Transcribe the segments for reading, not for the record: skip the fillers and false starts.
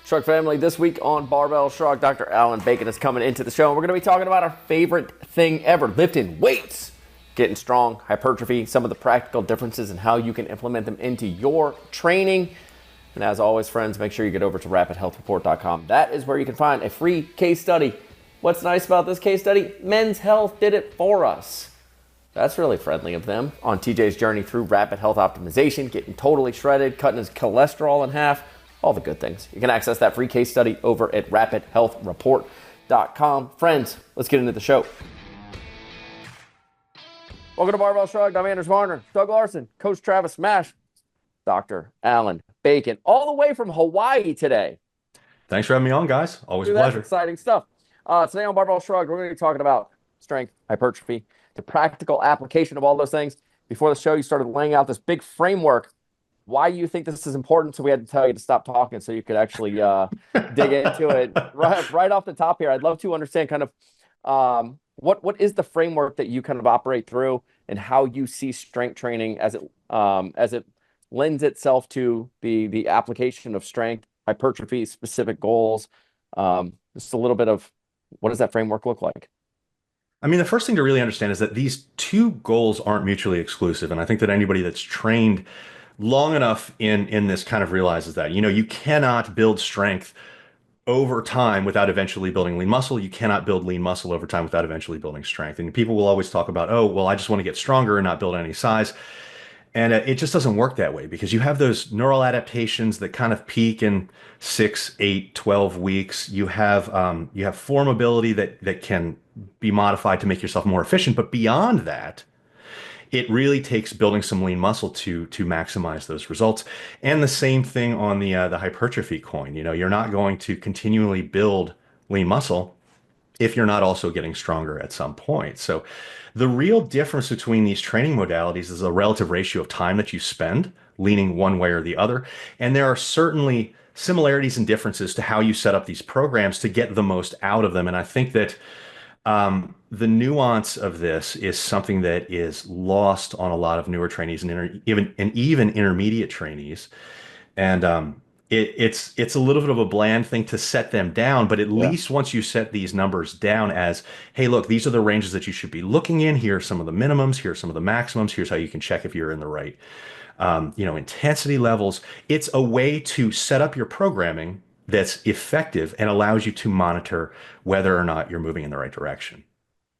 Shrug family, this week on Barbell Shrugged, Dr. Allan Bacon is coming into the show, and we're going to be talking about our favorite thing ever, lifting weights, getting strong, hypertrophy, some of the practical differences and how you can implement them into your training. And as always, friends, make sure you get over to rapidhealthreport.com. That is where you can find a free case study. What's nice about this case study? Men's Health did it for us. That's really friendly of them. On TJ's journey through rapid health optimization, getting totally shredded, cutting his cholesterol in half, all the good things. You can access that free case study over at rapidhealthreport.com. Friends, let's get into the show. Welcome to Barbell Shrugged. I'm Anders Varner, Doug Larson, Coach Travis Smash, Dr. Allan Bacon, all the way from Hawaii today. Thanks for having me on, guys. Always a pleasure. Exciting stuff. Today on Barbell Shrugged, we're going to be talking about strength, hypertrophy, the practical application of all those things. Before the show, you started laying out this big framework. Why you think this is important, so we had to tell you to stop talking so you could actually dig into it right off the top here. I'd love to understand kind of what is the framework that you kind of operate through and how you see strength training as it lends itself to the application of strength, hypertrophy, specific goals. Just a little bit of what does that framework look like? I mean, the first thing to really understand is that these two goals aren't mutually exclusive. And I think that anybody that's trained long enough in this kind of realizes that, you cannot build strength over time without eventually building lean muscle. You cannot build lean muscle over time without eventually building strength. And people will always talk about, oh, well, I just want to get stronger and not build any size. And it just doesn't work that way because you have those neural adaptations that kind of peak in 6, 8, 12 weeks. You have form ability that can be modified to make yourself more efficient. But beyond that, it really takes building some lean muscle to maximize those results. And the same thing on the hypertrophy coin. You're not going to continually build lean muscle if you're not also getting stronger at some point. So the real difference between these training modalities is a relative ratio of time that you spend leaning one way or the other. And there are certainly similarities and differences to how you set up these programs to get the most out of them. And I think that the nuance of this is something that is lost on a lot of newer trainees and even intermediate trainees. And it's a little bit of a bland thing to set them down, but at least once you set these numbers down as, hey, look, these are the ranges that you should be looking in. Here are some of the minimums. Here are some of the maximums. Here's how you can check if you're in the right, intensity levels. It's a way to set up your programming that's effective and allows you to monitor whether or not you're moving in the right direction.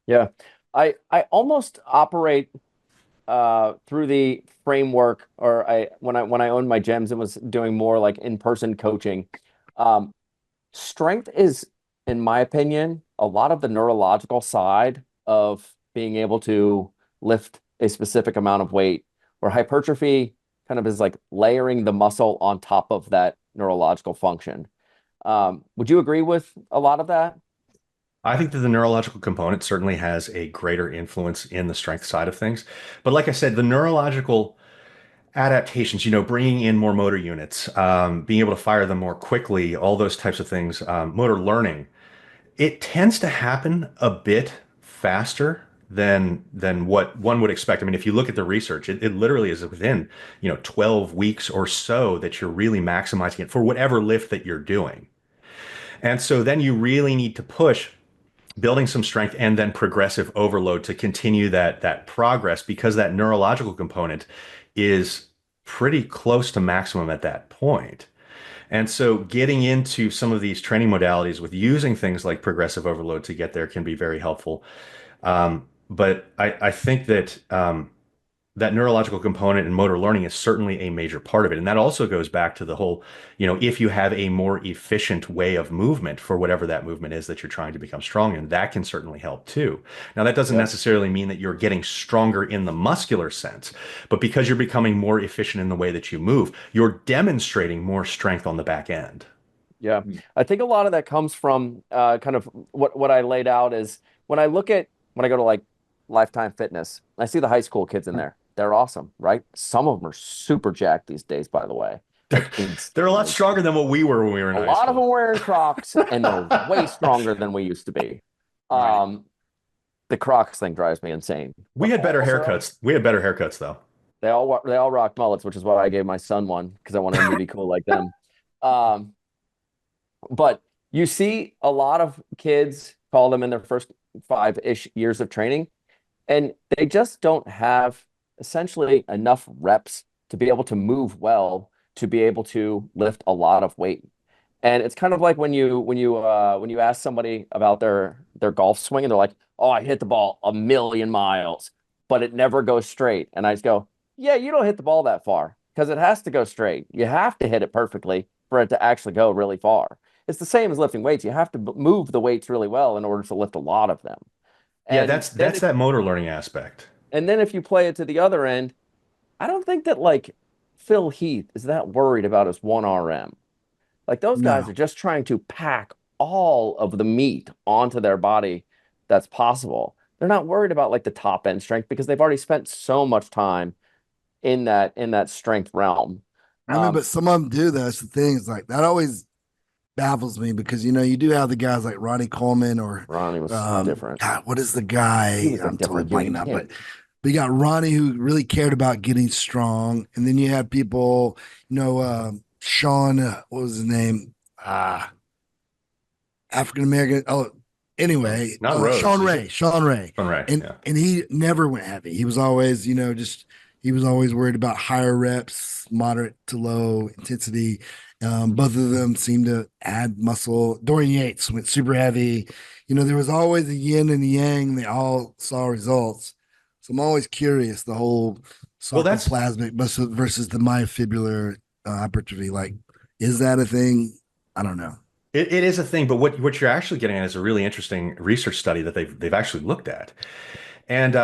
Yeah, I almost operate through the framework, or when I owned my gyms and was doing more like in-person coaching. Strength is, in my opinion, a lot of the neurological side of being able to lift a specific amount of weight, where hypertrophy kind of is like layering the muscle on top of that neurological function. Would you agree with a lot of that? I think that the neurological component certainly has a greater influence in the strength side of things. But like I said, the neurological adaptations, bringing in more motor units, being able to fire them more quickly, all those types of things, motor learning, it tends to happen a bit faster than what one would expect. I mean, if you look at the research, it literally is within, 12 weeks or so that you're really maximizing it for whatever lift that you're doing. And so then you really need to push building some strength and then progressive overload to continue that progress, because that neurological component is pretty close to maximum at that point. And so getting into some of these training modalities with using things like progressive overload to get there can be very helpful. But I think that that neurological component and motor learning is certainly a major part of it. And that also goes back to the whole, if you have a more efficient way of movement for whatever that movement is that you're trying to become strong in, that can certainly help too. Now, that doesn't necessarily mean that you're getting stronger in the muscular sense, but because you're becoming more efficient in the way that you move, you're demonstrating more strength on the back end. Yeah, I think a lot of that comes from kind of what I laid out is when I go to like Lifetime Fitness, I see the high school kids in there. They're awesome, right? Some of them are super jacked these days, by the way. They're a lot stronger than what we were when we were in high school. A lot of them wearing Crocs, and they're way stronger than we used to be. The Crocs thing drives me insane. We had better haircuts. We had better haircuts, though. They all rock mullets, which is why I gave my son one, because I wanted him to be cool like them. But you see a lot of kids call them in their first 5-ish years of training, and they just don't have essentially enough reps to be able to move well, to be able to lift a lot of weight. And it's kind of like when you ask somebody about their golf swing and they're like, "Oh, I hit the ball a million miles, but it never goes straight." And I just go, "Yeah, you don't hit the ball that far because it has to go straight. You have to hit it perfectly for it to actually go really far." It's the same as lifting weights. You have to move the weights really well in order to lift a lot of them. Yeah, And then that's if that motor learning aspect. and then if you play it to the other end, I don't think that like Phil Heath is that worried about his 1RM. Like those guys No. are just trying to pack all of the meat onto their body that's possible. They're not worried about like the top end strength because they've already spent so much time in that strength realm. I mean, Um, but some of them do. That's the thing. It's like that always baffles me because you do have the guys like Ronnie Coleman or Ronnie was different. God, what is the He guy? was a I'm totally different dude. blanking out, but you got Ronnie who really cared about getting strong, and then you have people, Sean, what was his name? African American. Oh, anyway, Not Rhodes, Sean is Ray, it? Sean Ray, All right. and Yeah. and he never went heavy. He was always, just he was always worried about higher reps, moderate to low intensity. Both of them seemed to add muscle. Dorian Yates went super heavy. There was always a yin and a yang. They all saw results. So I'm always curious the whole Well, that's sarcoplasmic versus the myofibrillar hypertrophy. Like, is that a thing? I don't know. it is a thing, but what you're actually getting at is a really interesting research study that they've actually looked at. And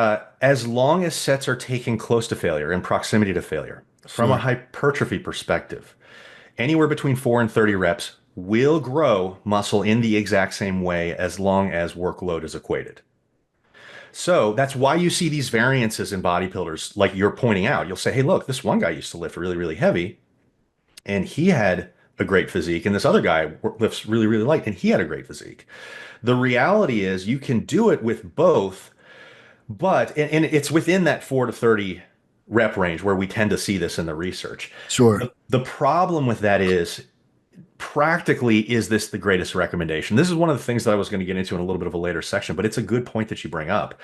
as long as sets are taken close to failure, in proximity to failure, from a Sure. hypertrophy perspective, anywhere between 4 and 30 reps will grow muscle in the exact same way as long as workload is equated. So that's why you see these variances in bodybuilders, like you're pointing out. You'll say, hey, look, this one guy used to lift really, really heavy, and he had a great physique, and this other guy lifts really, really light, and he had a great physique. The reality is you can do it with both, but and it's within that 4 to 30 rep range where we tend to see this in the research. Sure. The problem with that is practically, is this the greatest recommendation? This is one of the things that I was going to get into in a little bit of a later section, but it's a good point that you bring up.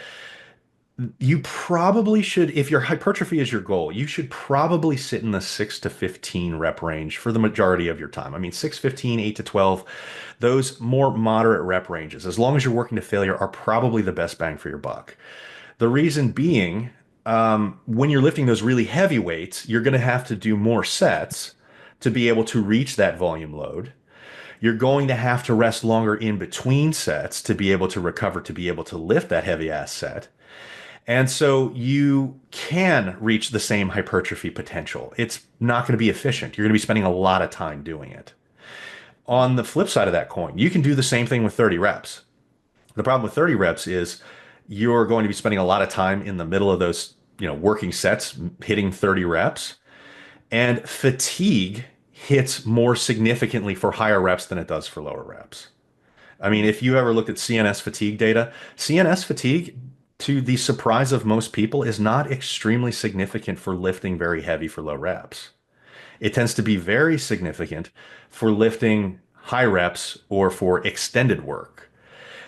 You probably should, if your hypertrophy is your goal, you should probably sit in the 6 to 15 rep range for the majority of your time. I mean, 6, 15, 8 to 12, those more moderate rep ranges, as long as you're working to failure, are probably the best bang for your buck. The reason being, when you're lifting those really heavy weights, you're going to have to do more sets to be able to reach that volume load. You're going to have to rest longer in between sets to be able to recover, to be able to lift that heavy ass set. And so you can reach the same hypertrophy potential. It's not going to be efficient. You're going to be spending a lot of time doing it. On the flip side of that coin, you can do the same thing with 30 reps. The problem with 30 reps is you're going to be spending a lot of time in the middle of those, working sets, hitting 30 reps, and fatigue hits more significantly for higher reps than it does for lower reps. I mean, if you ever looked at CNS fatigue data, CNS fatigue, to the surprise of most people, is not extremely significant for lifting very heavy for low reps. It tends to be very significant for lifting high reps or for extended work.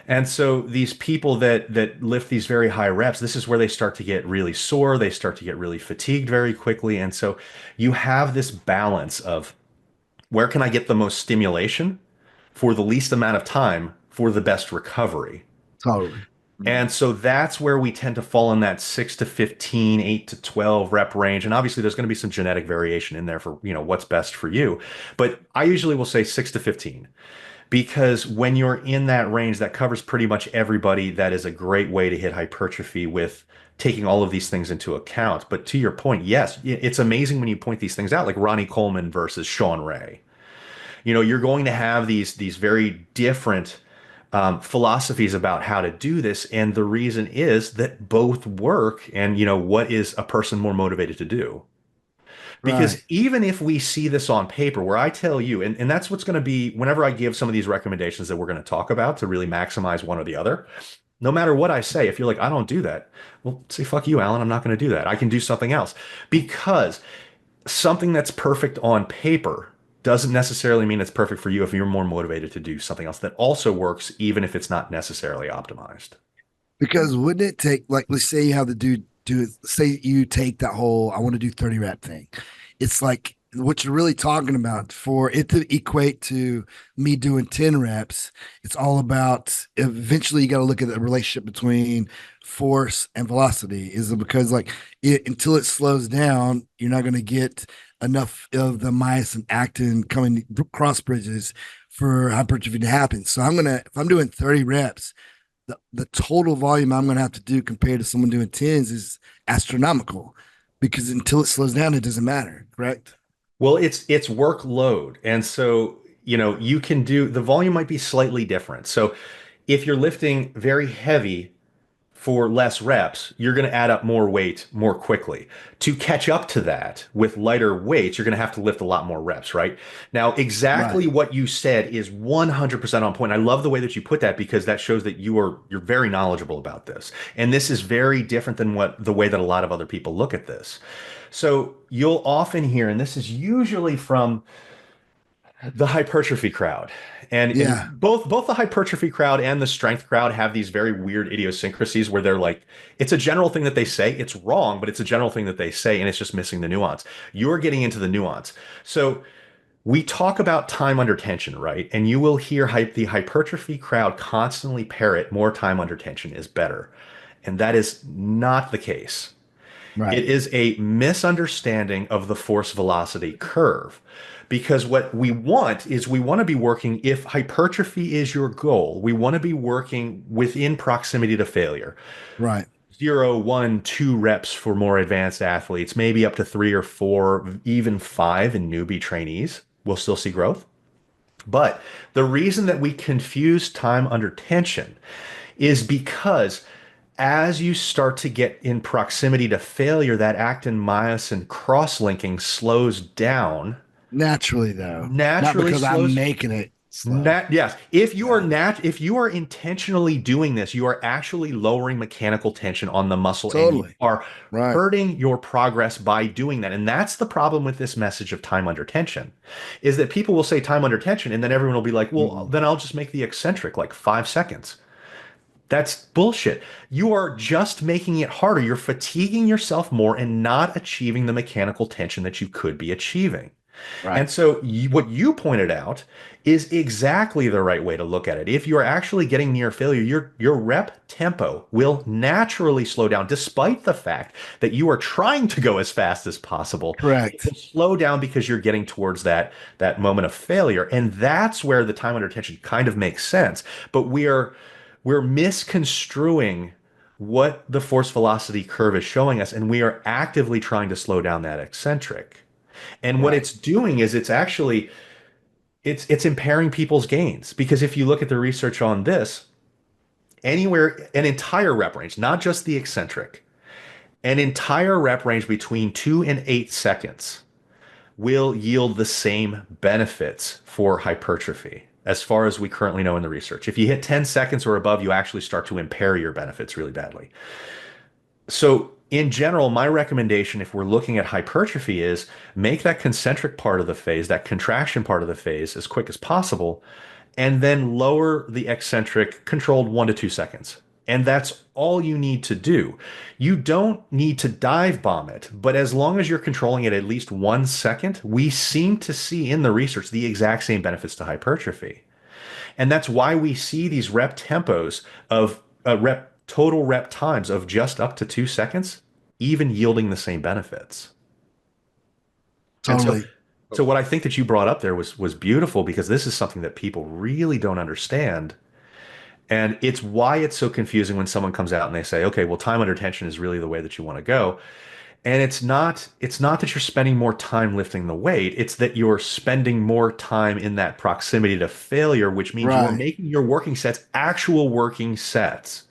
And so these people that lift these very high reps, this is where they start to get really sore, they start to get really fatigued very quickly. And so you have this balance of where can I get the most stimulation for the least amount of time for the best recovery? Totally. Mm. And so that's where we tend to fall in that 6 to 15, 8 to 12 rep range. And obviously there's going to be some genetic variation in there for, what's best for you. But I usually will say 6 to 15 because when you're in that range, that covers pretty much everybody. That is a great way to hit hypertrophy with taking all of these things into account. But to your point, yes, it's amazing when you point these things out, like Ronnie Coleman versus Sean Ray. You're going to have these very different philosophies about how to do this, and the reason is that both work. And what is a person more motivated to do? Right. Because even if we see this on paper, where I tell you, and that's what's going to be whenever I give some of these recommendations that we're going to talk about to really maximize one or the other, no matter what I say, if you're like, I don't do that, well, say, fuck you, Alan, I'm not going to do that. I can do something else. Because something that's perfect on paper doesn't necessarily mean it's perfect for you if you're more motivated to do something else that also works, even if it's not necessarily optimized. Because wouldn't it take, like, let's say you have the dude do it, say you take that whole I want to do 30 rep thing. It's like what you're really talking about for it to equate to me doing 10 reps. It's all about eventually you got to look at the relationship between force and velocity. Is it because like until it slows down, you're not going to get enough of the myosin actin coming cross bridges for hypertrophy to happen. So if I'm doing 30 reps, the total volume I'm going to have to do compared to someone doing tens is astronomical because until it slows down, it doesn't matter. Correct. Well, it's workload. And so, you can do the volume might be slightly different. So if you're lifting very heavy for less reps, you're going to add up more weight more quickly. To catch up to that with lighter weights, you're going to have to lift a lot more reps, right? Now, Right. exactly what you said is 100% on point. I love the way that you put that because that shows that you're very knowledgeable about this. And this is very different than the way that a lot of other people look at this. So you'll often hear, and this is usually from the hypertrophy crowd. And Yeah. both the hypertrophy crowd and the strength crowd have these very weird idiosyncrasies where they're like, it's a general thing that they say. It's wrong, but it's a general thing that they say, and it's just missing the nuance. You're getting into the nuance. So we talk about time under tension, right? And you will hear the hypertrophy crowd constantly parrot more time under tension is better. And that is not the case. Right. It is a misunderstanding of the force velocity curve. Because what we want to be working, if hypertrophy is your goal, we want to be working within proximity to failure. Right. 0, 1, 2 reps for more advanced athletes, maybe up to 3 or 4, even 5 in newbie trainees. We'll still see growth. But the reason that we confuse time under tension is because as you start to get in proximity to failure, that actin myosin cross-linking slows down, Naturally, though, not naturally because I'm slows. making it slow. Yes, if you are Yeah. if you are intentionally doing this, you are actually lowering mechanical tension on the muscle, and you Totally. are Right. hurting your progress by doing that. And that's the problem with this message of time under tension, is that people will say time under tension, and then everyone will be like, well, Mm-mm. then I'll just make the eccentric like 5 seconds. That's bullshit. You are just making it harder. You're fatiguing yourself more and not achieving the mechanical tension that you could be achieving. Right. And so what you pointed out is exactly the right way to look at it. If you're actually getting near failure, your rep tempo will naturally slow down, despite the fact that you are trying to go as fast as possible. It Correct. will slow down because you're getting towards that moment of failure. And that's where the time under tension kind of makes sense. But we're misconstruing what the force velocity curve is showing us, and we are actively trying to slow down that eccentric. And what Right. it's doing is it's impairing people's gains, because if you look at the research on this, anywhere an entire rep range, not just the eccentric, an entire rep range between 2 and 8 seconds will yield the same benefits for hypertrophy as far as we currently know in the research. If you hit 10 seconds or above, you actually start to impair your benefits really badly. So, in general, my recommendation, if we're looking at hypertrophy, is make that concentric part of the phase, that contraction part of the phase, as quick as possible, and then lower the eccentric controlled 1 to 2 seconds. And that's all you need to do. You don't need to dive bomb it, but as long as you're controlling it at least 1 second, we seem to see in the research the exact same benefits to hypertrophy. And that's why we see these rep tempos of rep total rep times of just up to 2 seconds, even yielding the same benefits. And so, Totally. so what I think that you brought up there was beautiful, because this is something that people really don't understand. And it's why it's so confusing when someone comes out and they say, okay, well, time under tension is really the way that you want to go. And it's not that you're spending more time lifting the weight, it's that you're spending more time in that proximity to failure, which means you're Right. making your working sets actual working sets.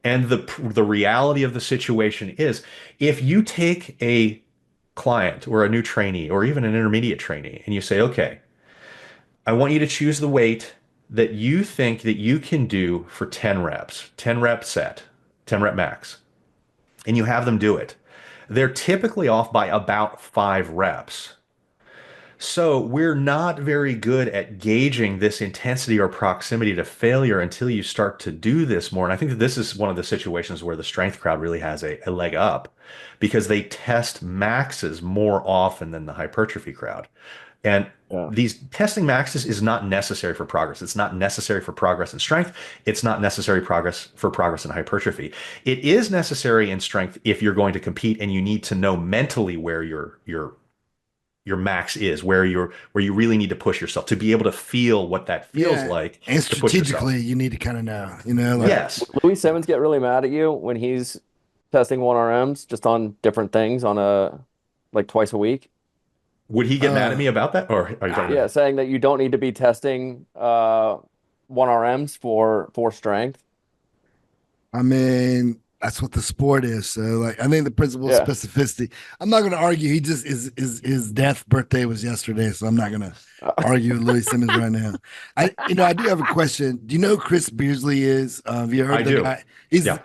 And the reality of the situation is, if you take a client or a new trainee or even an intermediate trainee and you say, okay, I want you to choose the weight that you think that you can do for 10 reps, 10 rep set, 10 rep max, and you have them do it. They're typically off by about 5 reps. So we're not very good at gauging this intensity or proximity to failure until you start to do this more. And I think that this is one of the situations where the strength crowd really has a leg up because they test maxes more often than the hypertrophy crowd. And Yeah. these testing maxes is not necessary for progress. It's not necessary for progress in strength. It's not necessary progress for progress in hypertrophy. It is necessary in strength if you're going to compete and you need to know mentally where your max is, where you really need to push yourself to be able to feel what that feels Yeah. like And to push yourself. strategically, you need to kind of know, you know, Yeah. like, Yes. Louis Simmons get really mad at you when he's testing 1RMs just on different things on a like twice a week. Would he get mad at uh, me about that? Or are you talking Yeah, about? saying that you don't need to be testing 1RMs for strength. I mean, that's what the sport is. So, like, I think the principle of Yeah. specificity. I'm not going to argue. He just is his death birthday was yesterday, so I'm not going to argue with Louis Simmons right now. I do have a question. Do you know who Chris Beardsley is? Have you heard I of the do. guy? He's Yeah.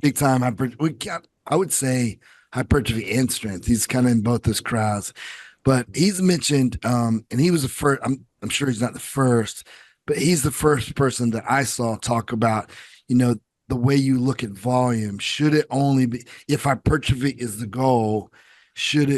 big time I would say hypertrophy and strength. He's kind of in both those crowds, but he's mentioned, and he was the first. I'm sure he's not the first, but he's the first person that I saw talk about. You know, the way you look at volume. Should it only be if hypertrophy is the goal? Should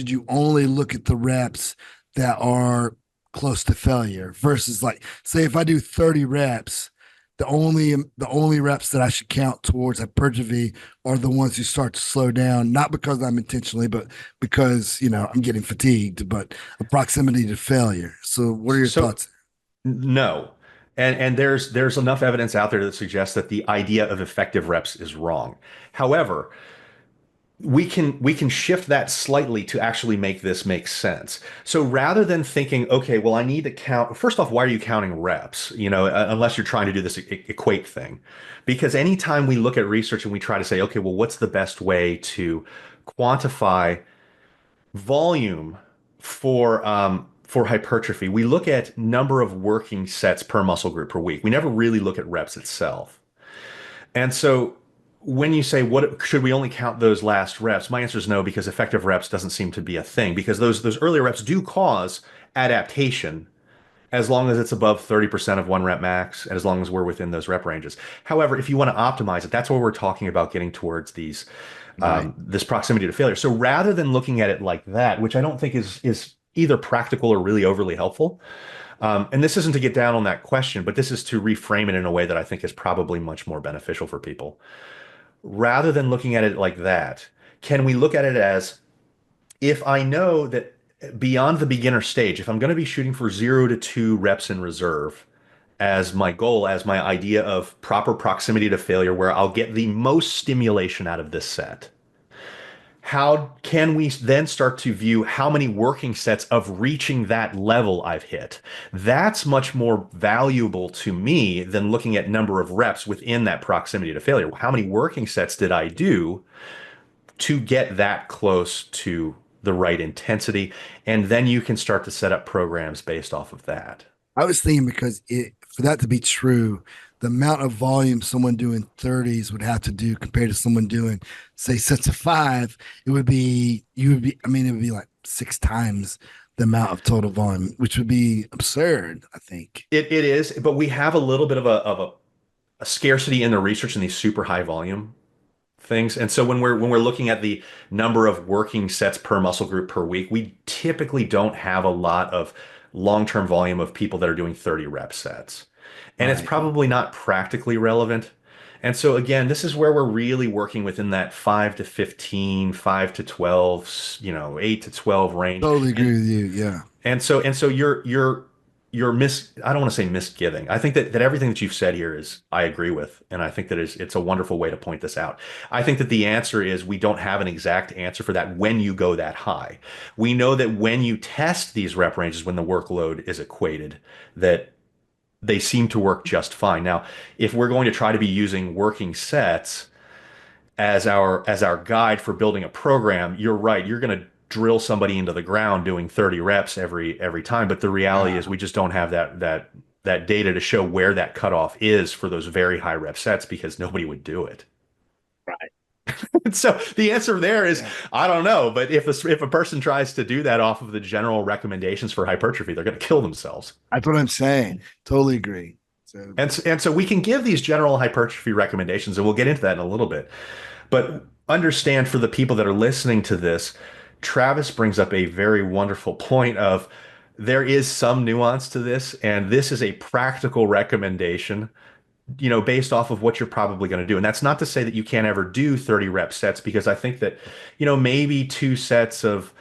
you only look at the reps that are close to failure versus like say if I do 30 reps, the only reps that I should count towards hypertrophy are the ones who start to slow down, not because I'm intentionally, but because I'm getting fatigued, but a proximity to failure. So what are your So thoughts? no. And there's enough evidence out there that suggests that the idea of effective reps is wrong. However, we can shift that slightly to actually make this make sense. So rather than thinking, okay, well, I need to count. First off, why are you counting reps? Unless you're trying to do this equate thing, because anytime we look at research and we try to say, okay, well, what's the best way to quantify volume for hypertrophy? We look at number of working sets per muscle group per week. We never really look at reps itself. And so when you say what should we only count those last reps, my answer is no, because effective reps doesn't seem to be a thing because those earlier reps do cause adaptation as long as it's above 30% of one rep max and as long as we're within those rep ranges. However, if you want to optimize it, that's where we're talking about getting towards these Right. this proximity to failure. So rather than looking at it like that, which I don't think is either practical or really overly helpful, and this isn't to get down on that question, but this is to reframe it in a way that I think is probably much more beneficial for people. Rather than looking at it like that, can we look at it as if I know that beyond the beginner stage, if I'm going to be shooting for 0 to 2 reps in reserve as my goal, as my idea of proper proximity to failure, where I'll get the most stimulation out of this set, how can we then start to view how many working sets of reaching that level I've hit? That's much more valuable to me than looking at number of reps within that proximity to failure. How many working sets did I do to get that close to the right intensity? And then you can start to set up programs based off of that. I was thinking because for that to be true, the amount of volume someone doing 30s would have to do compared to someone doing, say, sets of five, I mean, it would be like 6 times the amount of total volume, which would be absurd, I think. It is, but we have a little bit of a scarcity in the research in these super high volume things. And so when we're looking at the number of working sets per muscle group per week, we typically don't have a lot of long-term volume of people that are doing 30 rep sets. And it's Right. probably not practically relevant. And so again, this is where we're really working within that 5 to 15, 5 to 12, 8 to 12 range. Totally And agree with you. Yeah. and so you're I don't want to say misgiving. I think that everything that you've said here is I agree with, and I think that it's a wonderful way to point this out. I think that the answer is we don't have an exact answer for that when you go that high. We know that when you test these rep ranges, when the workload is equated, that they seem to work just fine. Now, if we're going to try to be using working sets as our guide for building a program, you're right. You're going to drill somebody into the ground doing 30 reps every time. But the reality is Uh, we just don't have that data to show where that cutoff is for those very high rep sets because nobody would do it. And so the answer there is, Yeah. I don't know. But if a person tries to do that off of the general recommendations for hypertrophy, they're going to kill themselves. That's what I'm saying. Totally agree. So And so we can give these general hypertrophy recommendations, and we'll get into that in a little bit. But understand, for the people that are listening to this, Travis brings up a very wonderful point of there is some nuance to this, and this is a practical recommendation, based off of what you're probably going to do. And that's not to say that you can't ever do 30 rep sets, because I think that, maybe two sets of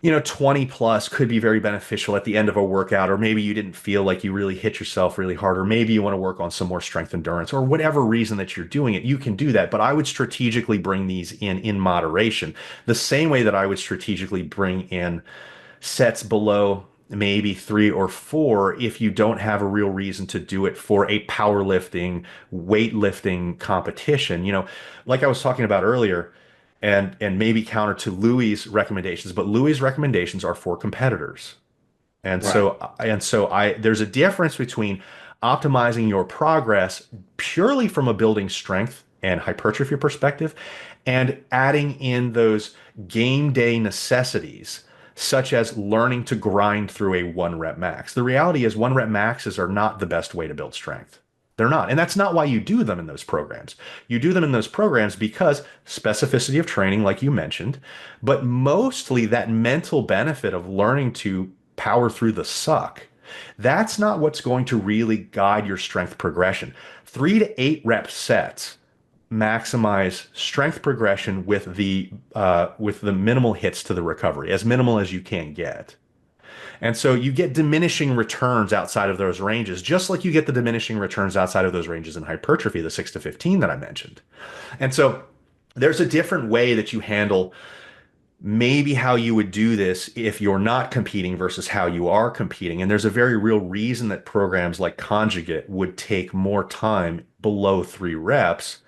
20 plus could be very beneficial at the end of a workout, or maybe you didn't feel like you really hit yourself really hard, or maybe you want to work on some more strength endurance, or whatever reason that you're doing it, you can do that. But I would strategically bring these in moderation, the same way that I would strategically bring in sets below maybe 3 or 4 if you don't have a real reason to do it for a powerlifting, weightlifting competition. Like I was talking about earlier, and maybe counter to Louis' recommendations, but Louis' recommendations are for competitors. And Right. so there's a difference between optimizing your progress purely from a building strength and hypertrophy perspective, and adding in those game day necessities, such as learning to grind through a 1 rep max. The reality is 1 rep maxes are not the best way to build strength. They're not. And that's not why you do them in those programs. You do them in those programs because specificity of training, like you mentioned, but mostly that mental benefit of learning to power through the suck. That's not what's going to really guide your strength progression. 3 to 8 rep sets maximize strength progression with the minimal hits to the recovery, as minimal as you can get. And so you get diminishing returns outside of those ranges, just like you get the diminishing returns outside of those ranges in hypertrophy, the 6 to 15 that I mentioned. And so there's a different way that you handle maybe how you would do this if you're not competing versus how you are competing. And there's a very real reason that programs like Conjugate would take more time below 3 reps,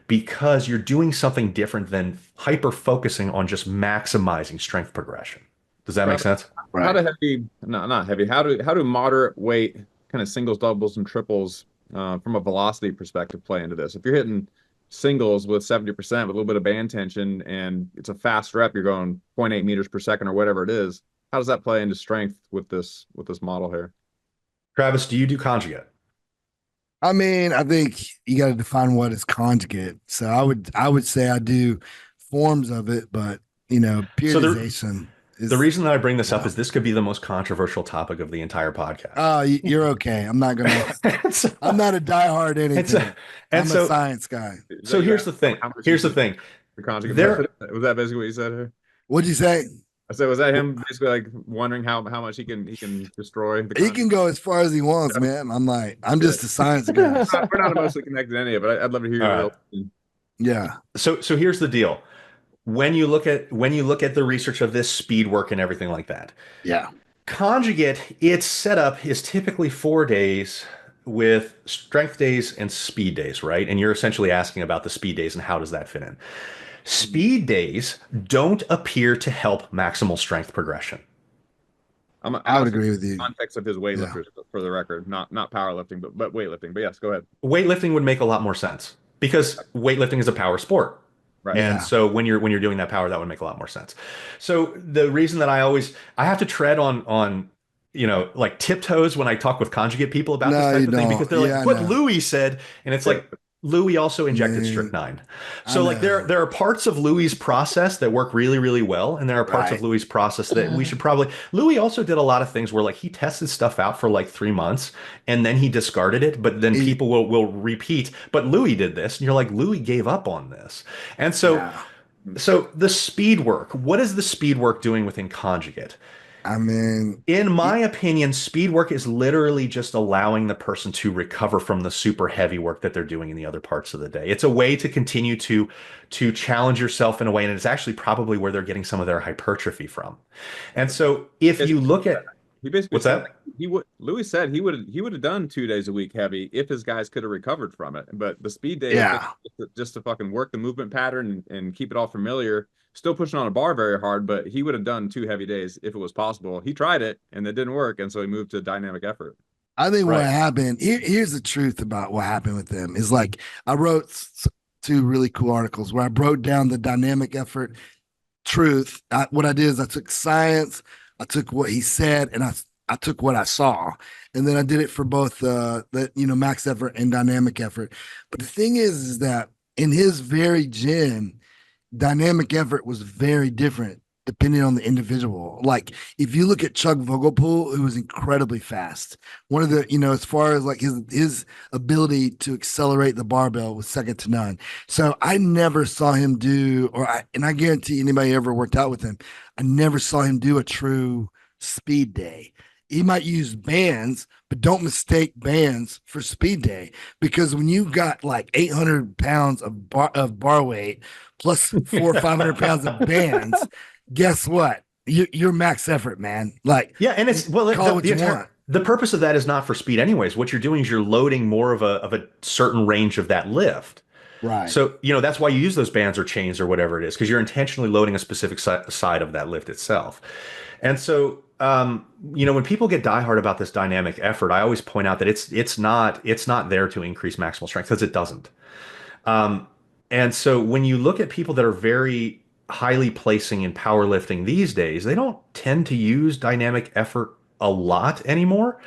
because you're doing something different than hyper focusing on just maximizing strength progression. Does that make sense? How right. do heavy, no, not heavy, how do moderate weight kind of singles, doubles, and triples from a velocity perspective play into this? If you're hitting singles with 70% with a little bit of band tension and it's a fast rep, you're going 0.8 meters per second or whatever it is, how does that play into strength with this model here? Travis, do you do Conjugate? I mean, I think you got to define what is conjugate. So I would say I do forms of it, but So periodization is the reason that I bring this up yeah. is this could be the most controversial topic of the entire podcast. Oh, you're okay. I'm not gonna. So- I'm not a diehard and so, anything. and I'm so, a science guy. so here's the thing. Here's the thing. The conjugate There, method? Was that basically what you said here? What'd you say? I said, was that him basically like wondering how much he can destroy the He conjugate? can go as far as he wants, man. I'm just a science guy. We're not emotionally connected to any of it. I'd love to hear All your right. real opinion. Yeah. so here's the deal. When you look at the research of this speed work and everything like that, Yeah. Conjugate, its setup is typically 4 days with strength days and speed days, right? And you're essentially asking about the speed days and how does that fit in. Speed days don't appear to help maximal strength progression. I would asking agree with you. the context of his weightlifters, for the record, not powerlifting, but weightlifting. But yes, go ahead. Weightlifting would make a lot more sense because weightlifting is a power sport. Right. And Yeah. so when you're doing that power, that would make a lot more sense. So the reason that I have to tread on like tiptoes when I talk with Conjugate people about this No, type you of thing, don't. because they're Yeah, like, what no. Louis said, and it's like Louis also injected Man, strychnine. I So like know. there are parts of Louis' process that work really, really well, and there are parts of Right. Louis' process that we should probably. Louis also did a lot of things where like he tested stuff out for like 3 months and then he discarded it, but then He- people will repeat. But Louis did this, and you're like, Louis gave up on this, and so. Yeah. So the speed work, what is the speed work doing within Conjugate? I mean, In my opinion, speed work is literally just allowing the person to recover from the super heavy work that they're doing in the other parts of the day. It's a way to continue to challenge yourself in a way, and it's actually probably where they're getting some of their hypertrophy from. And so if you look at He basically what's said that? Louis said he would have done 2 days a week heavy if his guys could have recovered from it. But the speed days, Yeah. just to fucking work the movement pattern and keep it all familiar, still pushing on a bar very hard, but he would have done 2 heavy days if it was possible. He tried it and it didn't work, and so he moved to dynamic effort. I think what Right. happened here's the truth about what happened with them is like I wrote two really cool articles where I broke down the dynamic effort truth. What I did is I took science, I took what he said, and I took what I saw, and then I did it for both the max effort and dynamic effort. But the thing is that in his very gym, dynamic effort was very different depending on the individual. Like if you look at Chuck Vogelpool, who was incredibly fast, one of the, as far as like his ability to accelerate the barbell was second to none. So I never saw him do, and I guarantee anybody ever worked out with him, I never saw him do a true speed day. He might use bands, but don't mistake bands for speed day, because when you got like 800 pounds of bar weight plus 400 or 500 pounds of bands, guess what? You're max effort, man. Like, Yeah, and it's well, call it what you want. the purpose of that is not for speed anyways. What you're doing is you're loading more of a certain range of that lift. Right. So, that's why you use those bands or chains or whatever it is, because you're intentionally loading a specific side of that lift itself. And so, when people get diehard about this dynamic effort, I always point out that it's not there to increase maximal strength, because it doesn't. And so when you look at people that are very highly placing in powerlifting these days, they don't tend to use dynamic effort a lot anymore.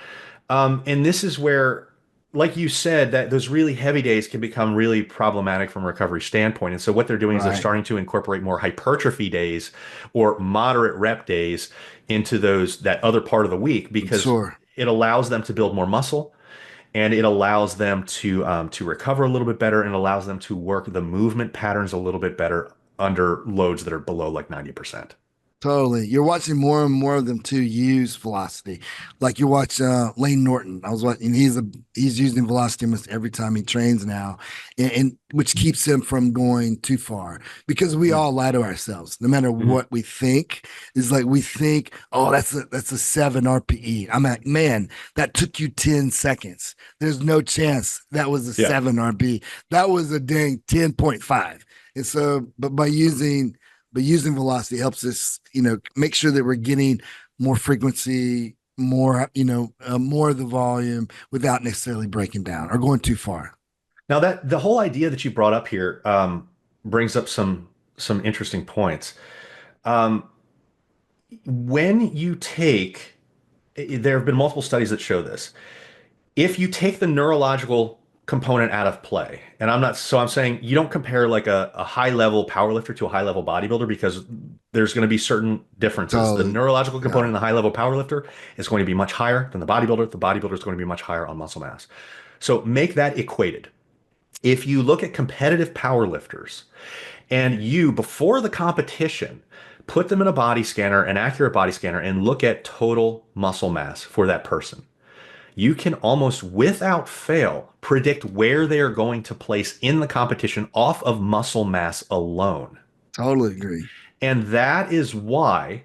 And this is where, like you said, that those really heavy days can become really problematic from a recovery standpoint. And so what they're doing is they're starting to incorporate more hypertrophy days or moderate rep days into that other part of the week, because it allows them to build more muscle, and it allows them to recover a little bit better, and allows them to work the movement patterns a little bit better under loads that are below like 90%. Totally. You're watching more and more of them too use velocity. Like you watch Lane Norton. I was watching, he's using velocity almost every time he trains now, and which keeps him from going too far, because we all lie to ourselves. No matter what we think, is like we think, oh, that's a 7 RPE. I'm like, man, that took you 10 seconds. There's no chance that was a 7 RPE. That was a dang 10.5. And so, but using velocity helps us, make sure that we're getting more frequency, more, more of the volume without necessarily breaking down or going too far. Now that the whole idea that you brought up here brings up some interesting points. When you take, there have been multiple studies that show this. If you take the neurological component out of play, and I'm saying you don't compare like a high level powerlifter to a high level bodybuilder, because there's going to be certain differences. The neurological component in the high level powerlifter is going to be much higher than the bodybuilder. The bodybuilder is going to be much higher on muscle mass. So make that equated. If you look at competitive powerlifters, and you, before the competition, put them in a body scanner, an accurate body scanner, and look at total muscle mass for that person, you can almost without fail predict where they are going to place in the competition off of muscle mass alone. Totally agree. And that is why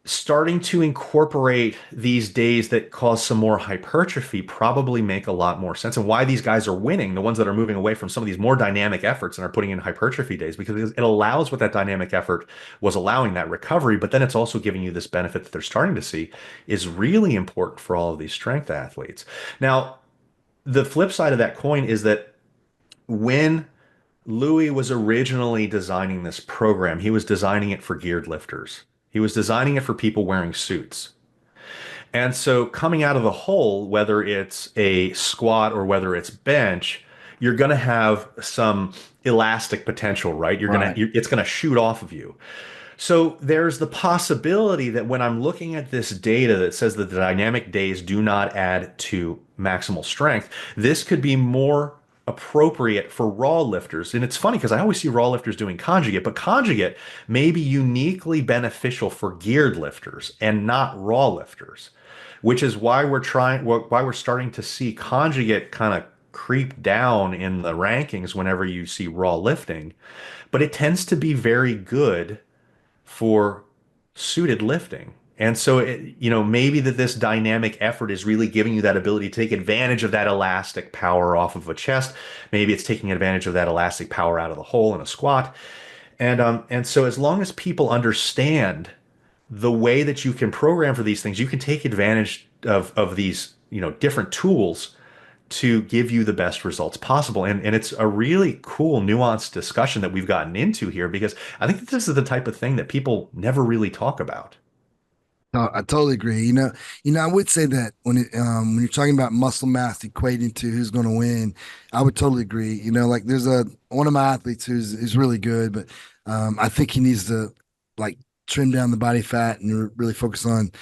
starting to incorporate these days that cause some more hypertrophy probably make a lot more sense, and why these guys are winning, the ones that are moving away from some of these more dynamic efforts and are putting in hypertrophy days, because it allows what that dynamic effort was allowing, that recovery, but then it's also giving you this benefit that they're starting to see is really important for all of these strength athletes. Now, the flip side of that coin is that when Louis was originally designing this program, he was designing it for geared lifters. He was designing it for people wearing suits. And so coming out of the hole, whether it's a squat or whether it's bench, you're going to have some elastic potential, right? It's going to shoot off of you. So there's the possibility that when I'm looking at this data that says that the dynamic days do not add to maximal strength, this could be more appropriate for raw lifters. And it's funny because I always see raw lifters doing conjugate, but conjugate may be uniquely beneficial for geared lifters and not raw lifters, which is why we're starting to see conjugate kind of creep down in the rankings whenever you see raw lifting. But it tends to be very good for suited lifting. And so, maybe that this dynamic effort is really giving you that ability to take advantage of that elastic power off of a chest. Maybe it's taking advantage of that elastic power out of the hole in a squat. And so as long as people understand the way that you can program for these things, you can take advantage of these, different tools to give you the best results possible. And it's a really cool, nuanced discussion that we've gotten into here because I think that this is the type of thing that people never really talk about. No, I totally agree. I would say that when you're talking about muscle mass equating to who's going to win, I would totally agree. Like there's one of my athletes who's really good, but I think he needs to like trim down the body fat and really focus on,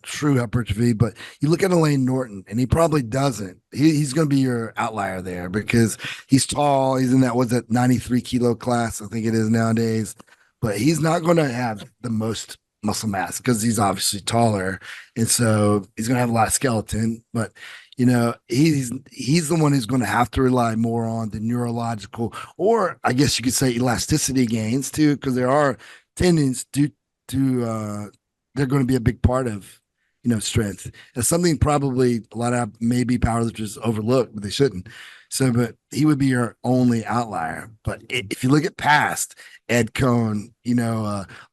true hypertrophy. But you look at Elaine Norton, and he probably doesn't. He's going to be your outlier there because he's tall. He's in that 93 kilo class, I think it is nowadays. But he's not going to have the most muscle mass because he's obviously taller, and so he's going to have a lot of skeleton. But he's the one who's going to have to rely more on the neurological, or I guess you could say elasticity gains too, because there are tendons to they're going to be a big part of strength. That's something probably a lot of maybe powerlifters overlook, but they shouldn't. So, but he would be your only outlier. But if you look at past Ed Cohn,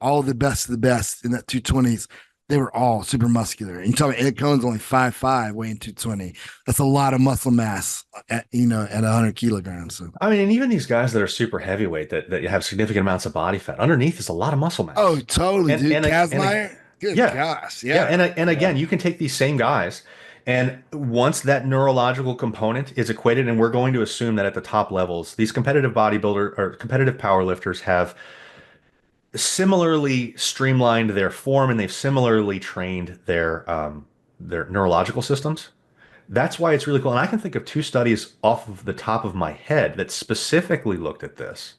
all the best of the best in that 220s, they were all super muscular. And you talk about Ed Cohn's only 5'5", weighing 220. That's a lot of muscle mass at 100 kilograms. So I mean, and even these guys that are super heavyweight that have significant amounts of body fat underneath is a lot of muscle mass. Oh, totally, dude. Kazmaier. Good yeah, gosh, yeah. And again, you can take these same guys, and once that neurological component is equated, and we're going to assume that at the top levels, these competitive bodybuilder or competitive powerlifters have similarly streamlined their form and they've similarly trained their neurological systems. That's why it's really cool. And I can think of two studies off of the top of my head that specifically looked at this,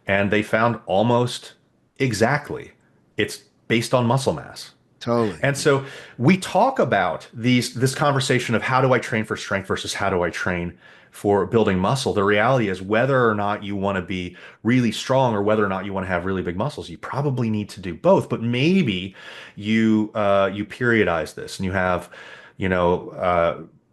and they found almost exactly it's based on muscle mass. Totally. And so we talk about this conversation of how do I train for strength versus how do I train for building muscle. The reality is whether or not you want to be really strong or whether or not you want to have really big muscles, you probably need to do both. But maybe you periodize this and you have,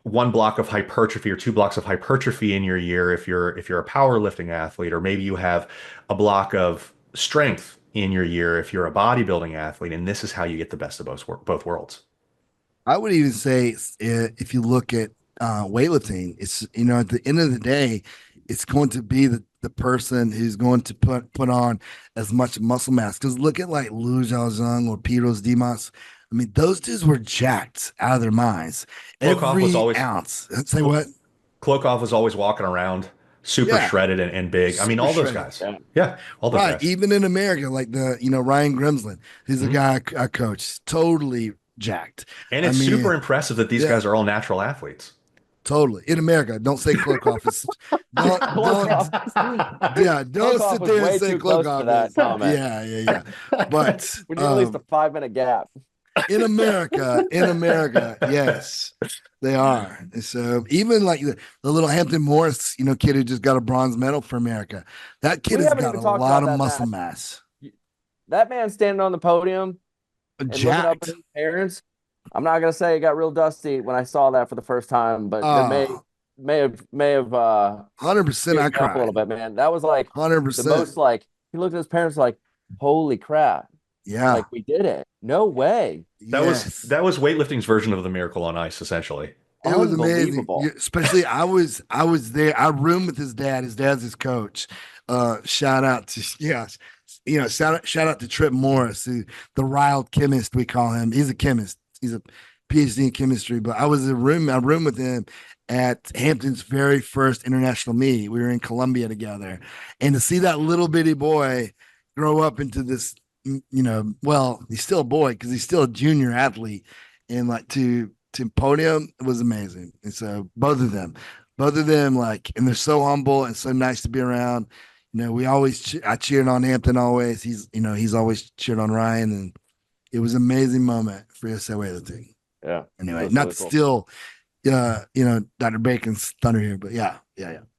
one block of hypertrophy or two blocks of hypertrophy in your year if you're a powerlifting athlete, or maybe you have a block of strength in your year if you're a bodybuilding athlete, and this is how you get the best of both worlds. I would even say if you look at weightlifting, it's at the end of the day, it's going to be the person who's going to put on as much muscle mass. Because look at like Liu Zhaozhang or Piros Dimas. I mean, those dudes were jacked out of their minds. Klokov was always ounce. Say what? Klokov was always walking around super shredded and big. I mean, all those guys. Yeah, all those guys. Even in America, like Ryan Grimsland, who's a guy I coach, totally jacked. And it's super impressive that these guys are all natural athletes. Totally. In America, don't say Klokov. Don't sit there and say Klokov. Yeah. But we need at least a 5-minute gap. In America, yes, they are. And so even like the little Hampton Morris, kid who just got a bronze medal for America, that kid has got a lot of muscle mass. That man standing on the podium and looking up at his parents. I'm not gonna say it got real dusty when I saw that for the first time, but it may have 100%. I cried a little bit, man. That was like 100%. the most like he looked at his parents like, holy crap. Yeah. Like we did it. No way. That was weightlifting's version of the Miracle on Ice, essentially. It was amazing. Especially I was there. I roomed with his dad. His dad's his coach. Shout out to shout out to Trip Morris, the riled chemist, we call him. He's a chemist. He's a PhD in chemistry. But I roomed with him at Hampton's very first international meet. We were in Colombia together. And to see that little bitty boy grow up into this, he's still a boy because he's still a junior athlete, and like to podium, it was amazing. And so both of them like, and they're so humble and so nice to be around. I cheered on Hampton always. He's always cheered on Ryan, and it was an amazing moment for USA weightlifting. Yeah. Anyway, not really cool. Dr. Bacon's thunder here, but yeah.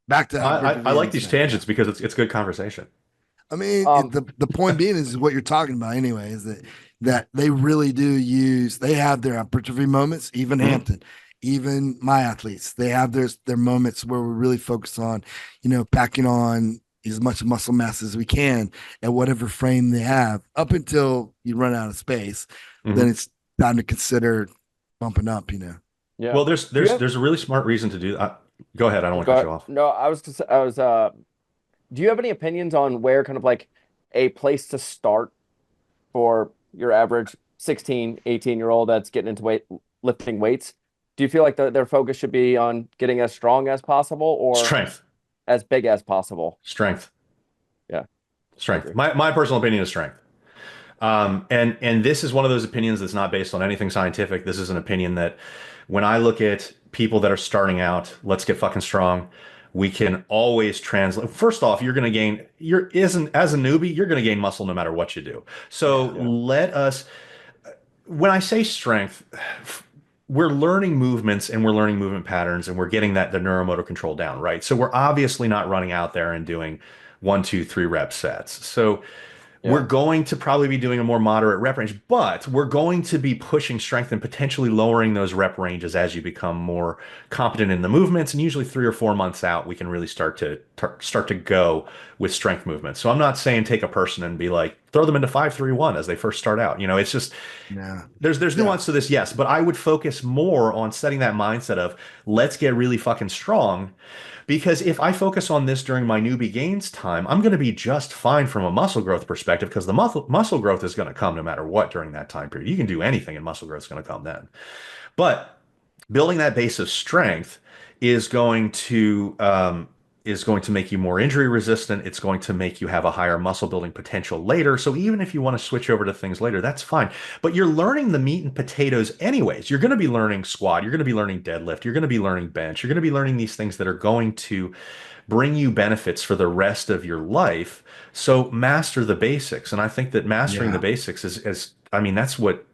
Back to I like these tangents because it's good conversation. I mean, the point being is what you're talking about anyway, is that they really they have their hypertrophy moments, even Hampton, even my athletes, they have their moments where we really focus on, packing on as much muscle mass as we can at whatever frame they have up until you run out of space. Then it's time to consider bumping up, Yeah. Well, Do you have, there's a really smart reason to do that. Go ahead. I don't want to cut you off. no, I was, do you have any opinions on where kind of like a place to start for your average 16, 18-year-old that's getting into lifting weights? Do you feel like their focus should be on getting as strong as possible or Strength, as big as possible? strength, Yeah, I strength. agree. My personal opinion is strength. And this is one of those opinions that's not based on anything scientific. This is an opinion that when I look at people that are starting out, let's get fucking strong. We can always translate. First off, you're going to gain, you're isn't as a newbie, you're going to gain muscle no matter what you do. So Yeah. let us, when I say strength, we're learning movements and we're learning movement patterns and we're getting the neuromotor control down, right? So we're obviously not running out there and doing 1, 2, 3 rep sets. So we're Yeah. going to probably be doing a more moderate rep range, but we're going to be pushing strength and potentially lowering those rep ranges as you become more competent in the movements. And usually 3 or 4 months out, we can really start to go with strength movements. So I'm not saying take a person and be like throw them into 5-3-1 as they first start out. It's just Yeah. there's Yeah. nuance to this, yes, but I would focus more on setting that mindset of let's get really fucking strong. Because if I focus on this during my newbie gains time, I'm going to be just fine from a muscle growth perspective because the muscle growth is going to come no matter what during that time period. You can do anything and muscle growth is going to come then. But building that base of strength is going to make you more injury resistant. It's going to make you have a higher muscle building potential later. So even if you want to switch over to things later, that's fine. But you're learning the meat and potatoes anyways. You're going to be learning squat. You're going to be learning deadlift. You're going to be learning bench. You're going to be learning these things that are going to bring you benefits for the rest of your life. So master the basics. And I think that mastering the Yeah. basics I mean, that's what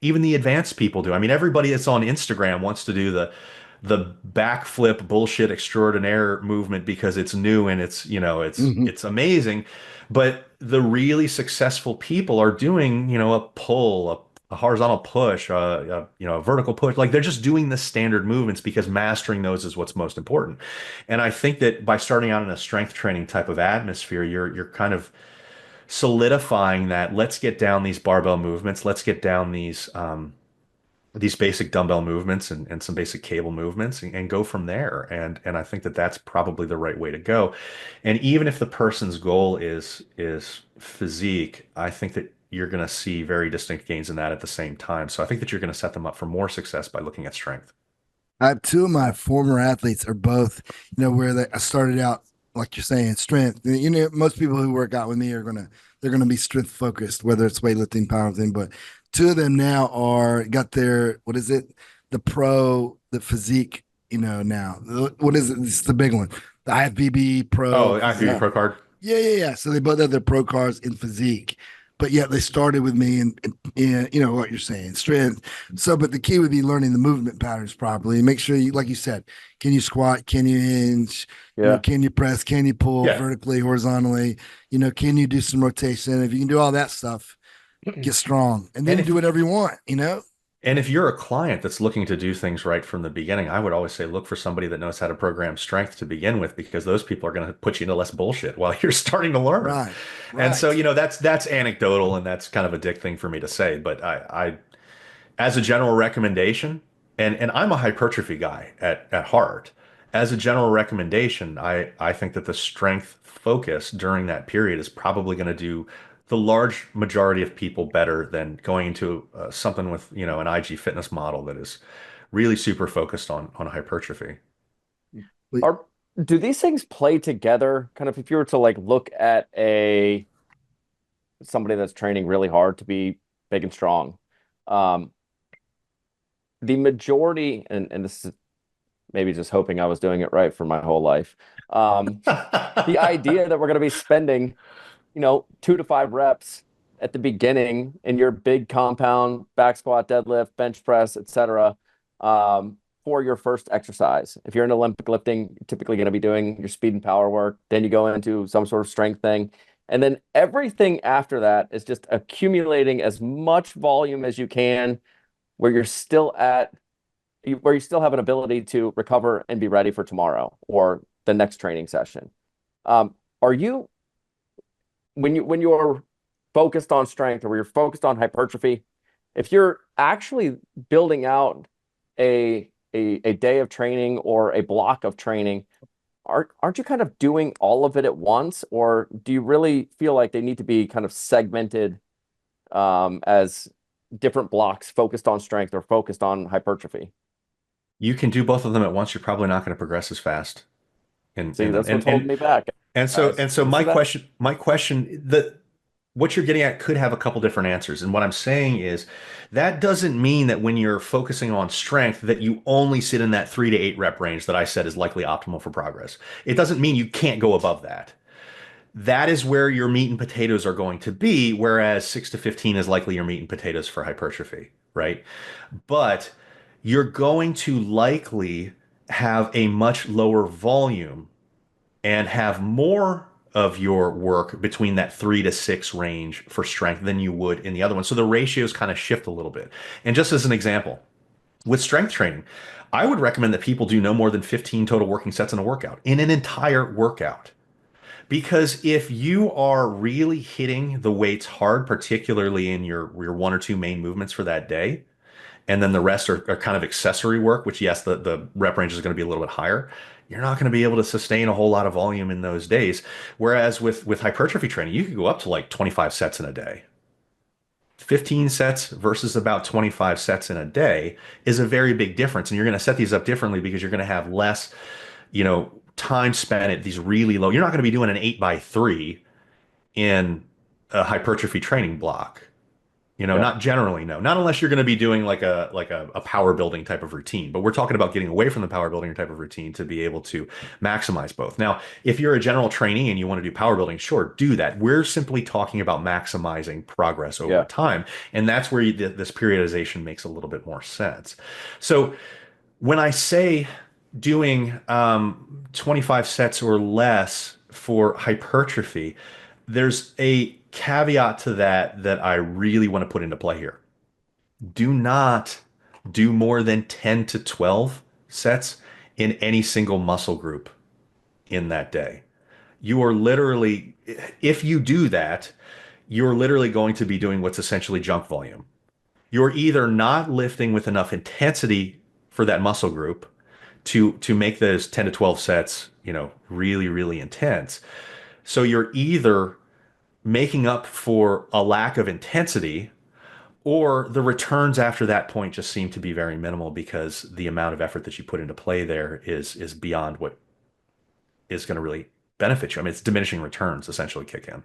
even the advanced people do. I mean, everybody that's on Instagram wants to do the backflip bullshit extraordinaire movement because it's new and Mhm. it's amazing. But the really successful people are doing, a pull, a horizontal push, a vertical push. Like they're just doing the standard movements because mastering those is what's most important. And I think that by starting out in a strength training type of atmosphere, you're kind of solidifying that let's get down these barbell movements, let's get down these basic dumbbell movements and some basic cable movements and go from there. And I think that that's probably the right way to go. And even if the person's goal is physique, I think that you're going to see very distinct gains in that at the same time. So I think that you're going to set them up for more success by looking at strength. Two of my former athletes are both, where I started out, like you're saying, strength. Most people who work out with me they're gonna be strength focused, whether it's weightlifting, powerlifting. But two of them now got their, what is it, the physique. Now what is it? It's the big one, the IFBB Pro Oh, I do Physique. pro card. Yeah. So they both have their pro cars in physique, but yet they started with me in what you're saying, strength. So, but the key would be learning the movement patterns properly. Make sure you, like you said, can you squat? Can you hinge? Yeah. Can you press? Can you pull Yeah. vertically, horizontally? Can you do some rotation? If you can do all that stuff, get strong, and then And do if whatever you want. And if you're a client that's looking to do things right from the beginning, I would always say look for somebody that knows how to program strength to begin with, because those people are going to put you into less bullshit while you're starting to learn. Right. And so, Right. that's anecdotal and that's kind of a dick thing for me to say, but I as a general recommendation, and I'm a hypertrophy guy at heart. As a general recommendation, I think that the strength focus during that period is probably going to do the large majority of people better than going into something with, an IG fitness model that is really super focused on hypertrophy. Wait. Are do these things play together? Kind of if you were to like look at somebody that's training really hard to be big and strong, um, the majority, and this is maybe just hoping I was doing it right for my whole life. The idea that we're going to be spending, 2 to 5 reps at the beginning in your big compound back squat, deadlift, bench press, etc., for your first exercise. If you're in Olympic lifting, you're typically going to be doing your speed and power work. Then you go into some sort of strength thing. And then everything after that is just accumulating as much volume as you can where where you still have an ability to recover and be ready for tomorrow or the next training session. Are you when you're focused on strength or you're focused on hypertrophy, if you're actually building out a day of training or a block of training, aren't you kind of doing all of it at once, or do you really feel like they need to be kind of segmented as different blocks focused on strength or focused on hypertrophy? You can do both of them at once. You're probably not going to progress as fast See, in them. that's what's holding me back, guys. And so You see that? my question, what you're getting at could have a couple different answers. And what I'm saying is that doesn't mean that when you're focusing on strength that you only sit in that 3 to 8 rep range that I said is likely optimal for progress. It doesn't mean you can't go above that. That is where your meat and potatoes are going to be, whereas 6 to 15 is likely your meat and potatoes for hypertrophy, right? But you're going to likely have a much lower volume and have more of your work between that 3 to 6 range for strength than you would in the other one. So the ratios kind of shift a little bit. And just as an example, with strength training, I would recommend that people do no more than 15 total working sets in a workout, in an entire workout. Because if you are really hitting the weights hard, particularly in your one or two main movements for that day, and then the rest are kind of accessory work, which yes, the rep range is going to be a little bit higher. You're not going to be able to sustain a whole lot of volume in those days. Whereas with hypertrophy training, you could go up to like 25 sets in a day. 15 sets versus about 25 sets in a day is a very big difference. And you're going to set these up differently because you're going to have less, time spent at these really low. You're not going to be doing an 8x3 in a hypertrophy training block. Yeah. Not generally, no. Not unless you're going to be doing like a power building type of routine. But we're talking about getting away from the power building type of routine to be able to maximize both. Now, if you're a general trainee and you want to do power building, sure, do that. We're simply talking about maximizing progress over Yeah. time, and that's where this periodization makes a little bit more sense. So when I say doing 25 sets or less for hypertrophy, there's a caveat to that I really want to put into play here. Do not do more than 10 to 12 sets in any single muscle group in that day. You are literally, if you do that, you're literally going to be doing what's essentially junk volume. You're either not lifting with enough intensity for that muscle group to make those 10 to 12 sets, really, really intense. So you're either making up for a lack of intensity, or the returns after that point just seem to be very minimal because the amount of effort that you put into play there is beyond what is going to really benefit you. I mean, it's diminishing returns essentially kick in.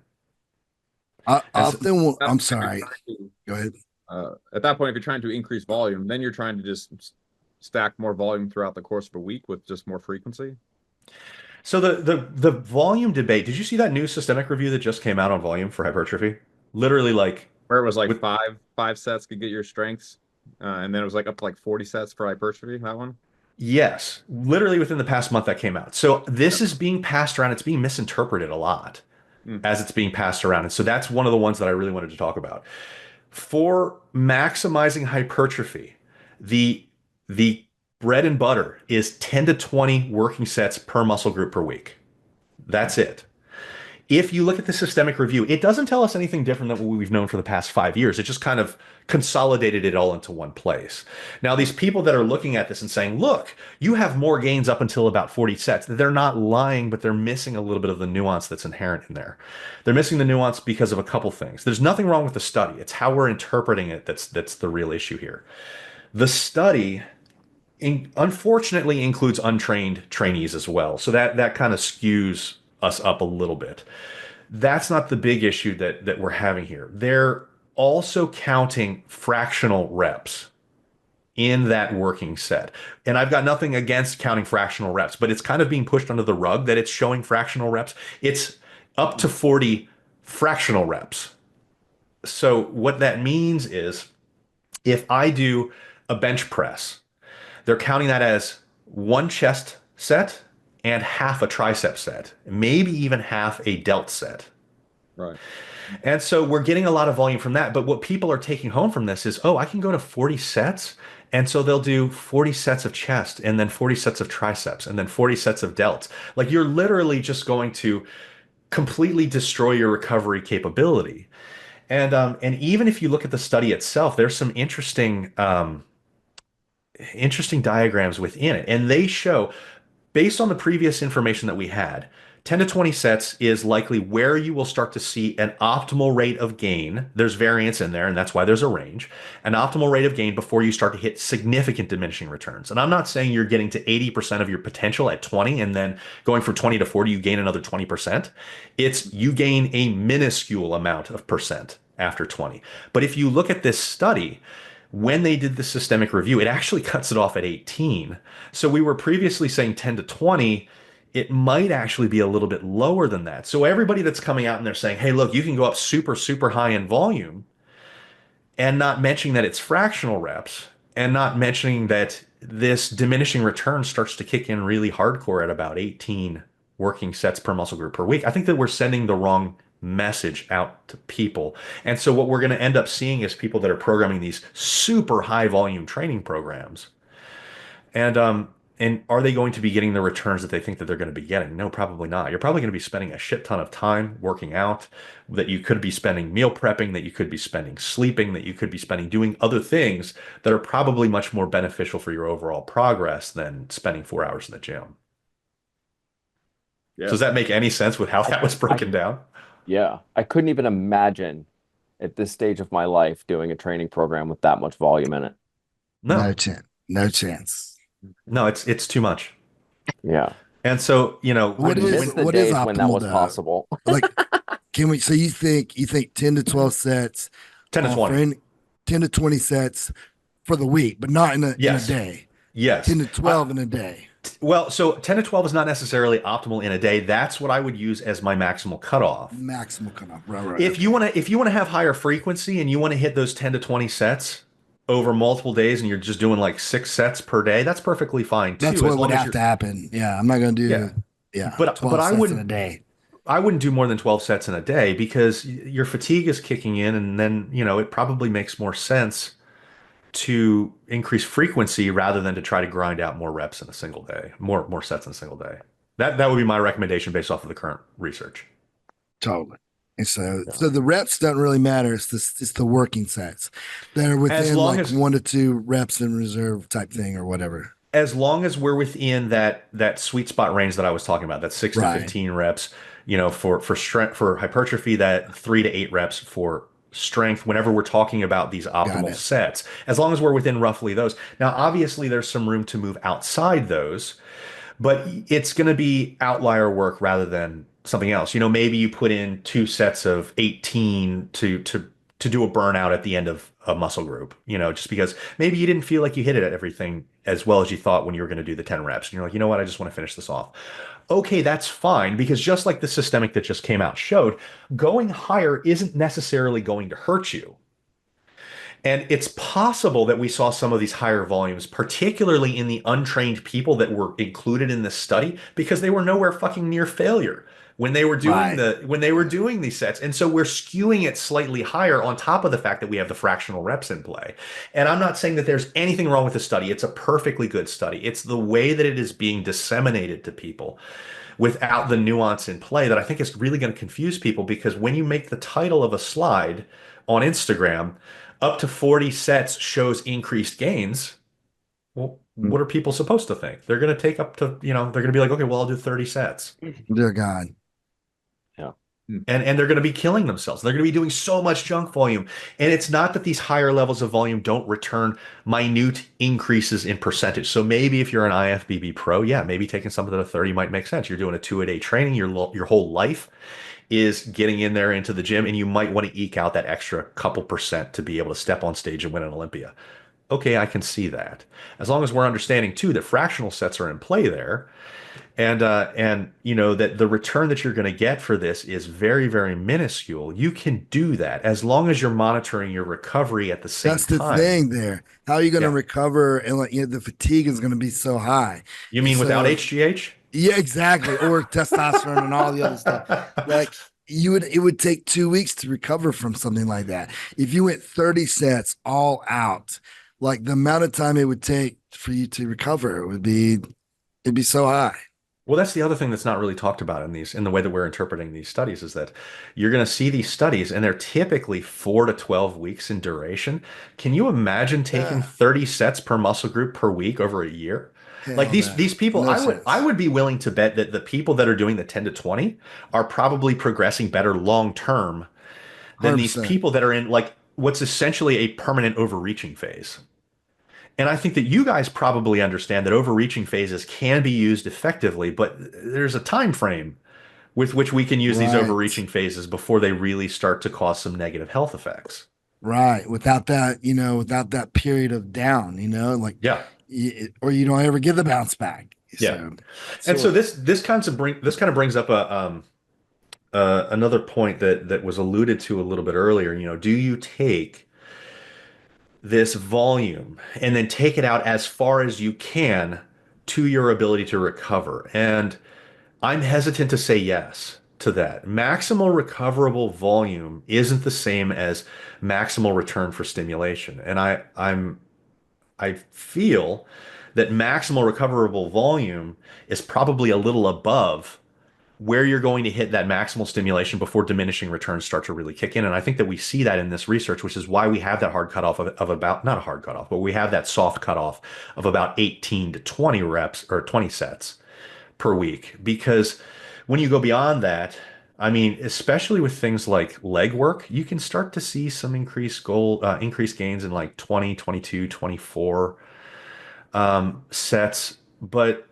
I And so, often want, That I'm point, if you're sorry. trying to- Go ahead. At that point, if you're trying to increase volume, then you're trying to just stack more volume throughout the course of a week with just more frequency. so the volume debate, did you see that new systemic review that just came out on volume for hypertrophy? Literally like Where it was like with five sets could get your strengths, and then it was like up to like 40 sets for hypertrophy. That one. yes, literally within the past month that came out. So this is being passed around. It's being misinterpreted a lot Mm. as it's being passed around. And so that's one of the ones that I really wanted to talk about. For maximizing hypertrophy, the bread and butter is 10 to 20 working sets per muscle group per week. That's it. If you look at the systemic review, it doesn't tell us anything different than what we've known for the past 5 years. It just kind of consolidated it all into one place. Now, these people that are looking at this and saying, look, you have more gains up until about 40 sets, they're not lying, but they're missing a little bit of the nuance that's inherent in there. They're missing the nuance because of a couple things. There's nothing wrong with the study. It's how we're interpreting it that's the real issue here. The study unfortunately includes untrained trainees as well. So that kind of skews us up a little bit. That's not the big issue that we're having here. They're also counting fractional reps in that working set. And I've got nothing against counting fractional reps, but it's kind of being pushed under the rug that it's showing fractional reps. It's up to 40 fractional reps. So what that means is if I do a bench press, they're counting that as one chest set and half a tricep set, maybe even half a delt set. Right. And so we're getting a lot of volume from that. But what people are taking home from this is, oh, I can go to 40 sets. And so they'll do 40 sets of chest and then 40 sets of triceps and then 40 sets of delts. Like you're literally just going to completely destroy your recovery capability. And even if you look at the study itself, there's some interesting interesting diagrams within it. And they show, based on the previous information that we had, 10 to 20 sets is likely where you will start to see an optimal rate of gain. There's variance in there, and that's why there's a range. An optimal rate of gain before you start to hit significant diminishing returns. And I'm not saying you're getting to 80% of your potential at 20 and then going from 20 to 40, you gain another 20%. It's you gain a minuscule amount of percent after 20. But if you look at this study, when they did the systemic review, it actually cuts it off at 18. So we were previously saying 10 to 20. It might actually be a little bit lower than that. So everybody that's coming out and they're saying, hey, look, you can go up super, super high in volume, and not mentioning that it's fractional reps, and not mentioning that this diminishing return starts to kick in really hardcore at about 18 working sets per muscle group per week. I think that we're sending the wrong message out to people. And so what we're going to end up seeing is people that are programming these super high volume training programs. And are they going to be getting the returns that they think that they're going to be getting? No, probably not. You're probably going to be spending a shit ton of time working out that you could be spending meal prepping, that you could be spending sleeping, that you could be spending doing other things that are probably much more beneficial for your overall progress than spending 4 hours in the gym. Yeah. So does that make any sense with how that was broken down? Yeah, I couldn't even imagine at this stage of my life doing a training program with that much volume in it. No, No chance. no, it's too much. Yeah. And so, What I is miss the what is days when that optimal was though? possible. Like, can we? So you think 10 to 12 sets, 10 to 20. 10 to 20 sets for the week, but not in a Yes. day. Yes. 10 to 12 in a day. Well, so 10 to 12 is not necessarily optimal in a day. That's what I would use as my maximal cutoff. Maximal cutoff. Right. If you want to have higher frequency and you want to hit those 10 to 20 sets over multiple days and you're just doing like 6 sets per day, that's perfectly fine too. That's what would have to happen. Yeah, I'm not going to do. Yeah. 12 But I sets wouldn't in a day. I wouldn't do more than 12 sets in a day because your fatigue is kicking in, and then, it probably makes more sense to increase frequency rather than to try to grind out more reps in a single day, more sets in a single day. That would be my recommendation based off of the current research. Totally. And so the reps don't really matter. It's the working sets that are within like 1 to 2 reps in reserve type thing or whatever. As long as we're within that sweet spot range that I was talking about, that 6 to 15 reps, for strength, for hypertrophy, that 3 to 8 reps for strength, whenever we're talking about these optimal sets, as long as we're within roughly those. Now, obviously there's some room to move outside those, but it's going to be outlier work rather than something else. Maybe you put in 2 sets of 18 to do a burnout at the end of a muscle group, just because maybe you didn't feel like you hit it at everything as well as you thought when you were going to do the 10 reps. And you're like, you know what? I just want to finish this off. Okay, that's fine, because just like the systemic that just came out showed, going higher isn't necessarily going to hurt you. And it's possible that we saw some of these higher volumes, particularly in the untrained people that were included in this study, because they were nowhere fucking near failure when they were doing these sets. And so we're skewing it slightly higher on top of the fact that we have the fractional reps in play. And I'm not saying that there's anything wrong with the study. It's a perfectly good study. It's the way that it is being disseminated to people without the nuance in play that I think is really going to confuse people, because when you make the title of a slide on Instagram, up to 40 sets shows increased gains, well, what are people supposed to think? They're going to take up to, they're going to be like, okay, well, I'll do 30 sets. Dear God. Yeah. And they're going to be killing themselves. They're going to be doing so much junk volume. And it's not that these higher levels of volume don't return minute increases in percentage. So maybe if you're an IFBB pro, maybe taking something to 30 might make sense. You're doing a 2-a-day training, your whole life is getting in there into the gym, and you might want to eke out that extra couple percent to be able to step on stage and win an Olympia. Okay, I can see that. As long as we're understanding too that fractional sets are in play there, and that the return that you're going to get for this is very, very minuscule. You can do that as long as you're monitoring your recovery at the same time. That's the thing there. How are you going to recover? And the fatigue is going to be so high. You mean without HGH? Yeah, exactly. Or testosterone and all the other stuff. Like it would take 2 weeks to recover from something like that. If you went 30 sets all out, like the amount of time it would take for you to recover it'd be so high. Well, that's the other thing that's not really talked about in the way that we're interpreting these studies is that you're going to see these studies and they're typically 4 to 12 weeks in duration. Can you imagine taking 30 sets per muscle group per week over a year? Like Hell no. these people, No I sense. would be willing to bet that the people that are doing the 10 to 20 are probably progressing better long term than these 100%. people that are in like what's essentially a permanent overreaching phase. And I think that you guys probably understand that overreaching phases can be used effectively, but there's a time frame with which we can use these Right. overreaching phases before they really start to cause some negative health effects. Right. Without that, without that period of down, like, Yeah. or you don't ever get the bounce back. Yeah. So, And so sure. this kind of brings up another point that was alluded to a little bit earlier. Do you take this volume and then take it out as far as you can to your ability to recover? And I'm hesitant to say yes to that. Maximal recoverable volume isn't the same as maximal return for stimulation. And I feel that maximal recoverable volume is probably a little above where you're going to hit that maximal stimulation before diminishing returns start to really kick in. And I think that we see that in this research, which is why we have that hard cutoff of about, not a hard cutoff, but we have that soft cutoff of about 18 to 20 reps or 20 sets per week. Because when you go beyond that, I mean, especially with things like leg work, you can start to see some increased gains in like 20, 22, 24 sets. But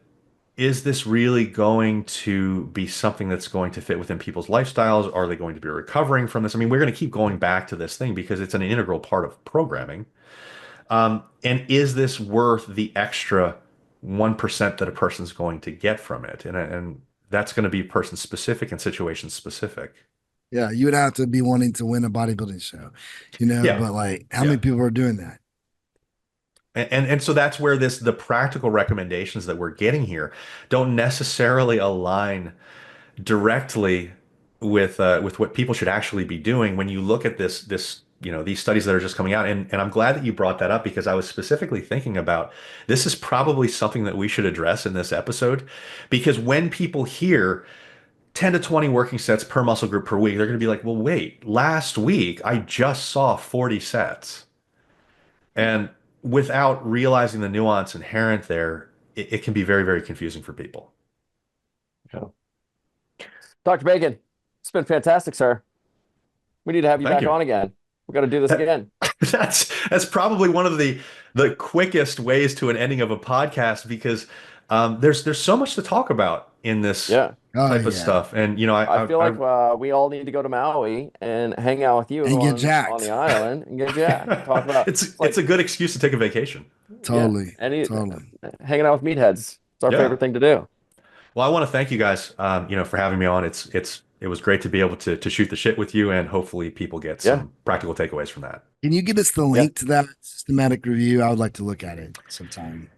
is this really going to be something that's going to fit within people's lifestyles? Are they going to be recovering from this? I mean, we're going to keep going back to this thing because it's an integral part of programming. And is this worth the extra 1% that a person's going to get from it? And that's going to be person specific and situation specific. Yeah. You would have to be wanting to win a bodybuilding show, Yeah. but like, how Yeah. many people are doing that? And so that's where the practical recommendations that we're getting here don't necessarily align directly with what people should actually be doing when you look at these studies that are just coming out. And I'm glad that you brought that up because I was specifically thinking about this is probably something that we should address in this episode because when people hear 10 to 20 working sets per muscle group per week, they're going to be like, well, wait, last week I just saw 40 sets. And without realizing the nuance inherent there, it can be very, very confusing for people. Yeah. Dr. Bacon, it's been fantastic, sir. We need to have you Thank back you. on again. We got to do this again. That's probably one of the quickest ways to an ending of a podcast because there's so much to talk about in this Yeah. Oh, type of yeah. stuff. And I feel like we all need to go to Maui and hang out with you And get on jacked. the island and get jacked. Talk about it's a good excuse to take a vacation. Totally. any Totally. hanging out with meatheads. It's our Yeah. favorite thing to do. Well, I want to thank you guys, for having me on. It was great to be able to shoot the shit with you, and hopefully people get some practical takeaways from that. Can you give us the link to that systematic review? I would like to look at it sometime.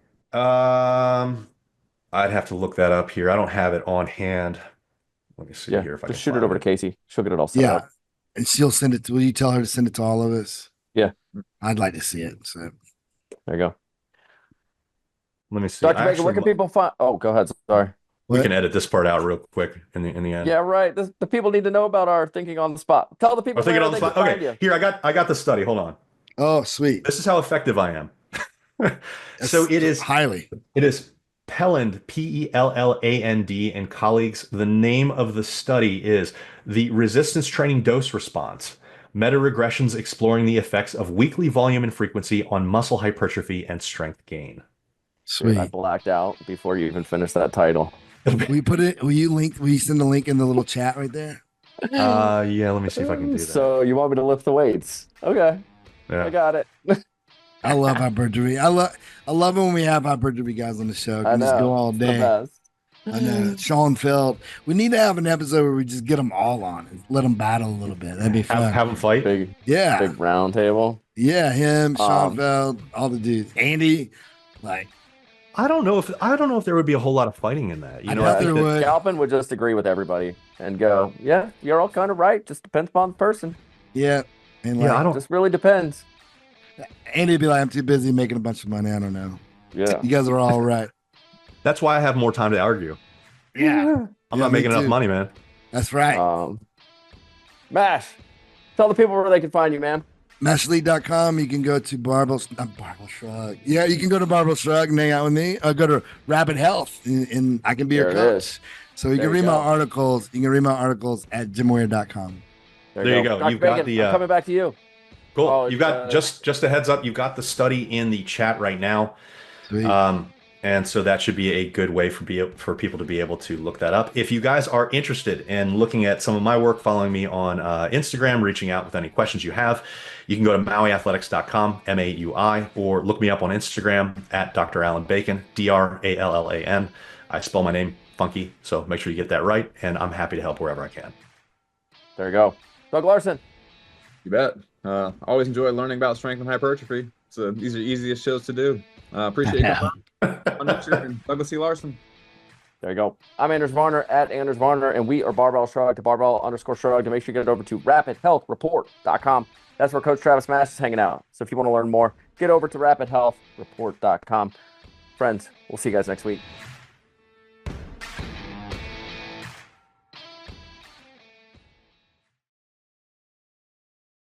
I'd have to look that up here. I don't have it on hand. Let me see here if I can Just shoot it find over to Casey. She'll get it all set Yeah. up. And she'll send it to, will you tell her to send it to all of us? Yeah. I'd like to see it. So There you go. Let me see. Dr. Baker, where can people find? Oh, go ahead. Sorry. We can edit this part out real quick in the end. Yeah, right. The people need to know about our thinking on the spot. Tell the people We're thinking where on the they can spot. find Okay, you. here I got the study. Hold on. Oh, sweet. This is how effective I am. So it is Pelland, Pelland and colleagues. The name of the study is the Resistance Training Dose Response, Meta-regressions exploring the effects of weekly volume and frequency on muscle hypertrophy and strength gain. Sweet. I blacked out before you even finished that title. Will you send the link in the little chat right there? Yeah, let me see if I can do that. So you want me to lift the weights? Okay. Yeah. I got it. I love hypertrophy. I love it when we have hypertrophy guys on the show. I Can just know. go all It's the day. best. I know. Sean Feld. We need to have an episode where we just get them all on and let them battle a little bit. That'd be fun. Have them fight. Big Yeah. round table. Yeah. Him, Sean Um, Feld, all the dudes. Andy, like, I don't know if there would be a whole lot of fighting in that. I know, bet I think there that- would. Galpin would just agree with everybody and go, yeah, you're all kind of right. Just depends upon the person. Yeah. And Yeah, like, I don't. Just really depends. Andy'd be like, I'm too busy making a bunch of money. I don't know. Yeah. You guys are all right. That's why I have more time to argue. Yeah. I'm Yeah, not me making enough too. money, man. That's right. Mash, tell the people where they can find you, man. Mashley.com. You can go to Barbell Shrug. Yeah, you can go to Barbell Shrug and hang out with me. Go to Rapid Health and I can be your There it coach. is. So you There can you read my go. articles. You can read my articles at jimware.com. There you go. Dr. You've got Bacon, the I'm coming back to you. cool. Oh, You've got just a heads up. You've got the study in the chat right now. Sweet. And so that should be a good way for people to be able to look that up. If you guys are interested in looking at some of my work, following me on Instagram, reaching out with any questions you have, you can go to mauiathletics.com, MAUI, or look me up on Instagram at Dr. Allan Bacon, DRALLAN. I spell my name funky, so make sure you get that right, and I'm happy to help wherever I can. There you go. Doug Larson. You bet. Always enjoy learning about strength and hypertrophy. These are the easiest shows to do. Appreciate you coming on YouTube, and Douglas C. Larson. There you go. I'm Anders Varner at Anders Varner, and we are Barbell Shrugged, Barbell_Shrugged. And make sure you get over to rapidhealthreport.com. That's where Coach Travis Mash is hanging out. So if you want to learn more, get over to rapidhealthreport.com. Friends, we'll see you guys next week.